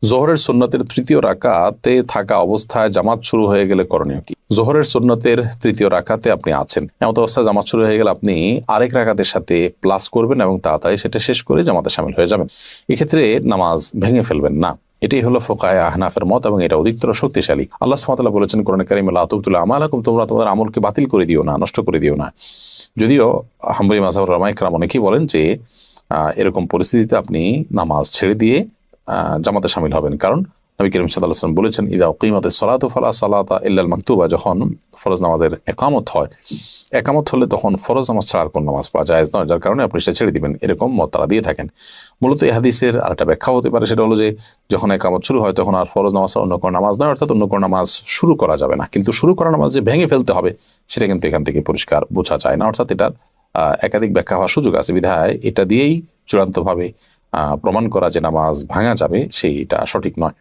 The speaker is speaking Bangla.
জোহরের সুন্নতের তৃতীয় রাকাতে থাকা অবস্থায় জামাত শুরু হয়ে গেলে করণীয় কি? জোহরের সুন্নতের তৃতীয় রাকাতে আপনি আছেন, এমন অবস্থায় জামাত শুরু হয়ে গেলে আপনি আরেক রাকাতের সাথে প্লাস করবেন এবং তাড়াতাড়ি সেটা শেষ করে জামাতে শামিল হয়ে যাবেন। এক্ষেত্রে নামাজ ভেঙে ফেলবেন না। এটাই হলো ফুকায়ে আহনাফের মত এবং এটা অধিকতর শক্তিশালী। আল্লাহ সুবহানাহু ওয়া তাআলা বলেছেন কোরআনে কারিমে, লা তুবতিলু আমালাকুম, তোমরা তোমাদের আমলকে বাতিল করে দিও না, নষ্ট করে দিও না। যদিও হাম্বলী মাযহাবের উলামায়ে কেরাম অনেকেই বলেন যে এরকম পরিস্থিতিতে আপনি নামাজ ছেড়ে দিয়ে জামাতে শামিল হবেন, কারণ নবী করিম সাল্লাল্লাহু আলাইহি ওয়াসাল্লাম বলেছেন, ইযা উকিমাতিস সালাতু ফালা সালাতা ইল্লাল মাকতুবা, যখন ফরজ নামাজের একামত হয়, একামত হলে তখন ফরজ নামাজ ছাড়া আর কোন নামাজ পড়া জায়েজ নয়, যার কারণে আপনি সেটা ছেড়ে দিবেন, এরকম মত তারা দিয়ে থাকেন। মূলত এই হাদিসের আর একটা ব্যাখ্যা হতে পারে, সেটা হলো যে যখন একামত শুরু হয় তখন আর ফরজ নামাজ অন্য কোনো নামাজ নয়, অর্থাৎ অন্য কোনো নামাজ শুরু করা যাবে না। কিন্তু শুরু করা নামাজ যে ভেঙে ফেলতে হবে সেটা কিন্তু এখান থেকে পরিষ্কার বোঝা যায় না, অর্থাৎ এটার একাধিক ব্যাখ্যা হওয়ার সুযোগ আছে, বিধায় এটা দিয়েই চূড়ান্তভাবে প্রমাণ করা যে নামাজ ভাঙা যাবে সেইটা সঠিক নয়।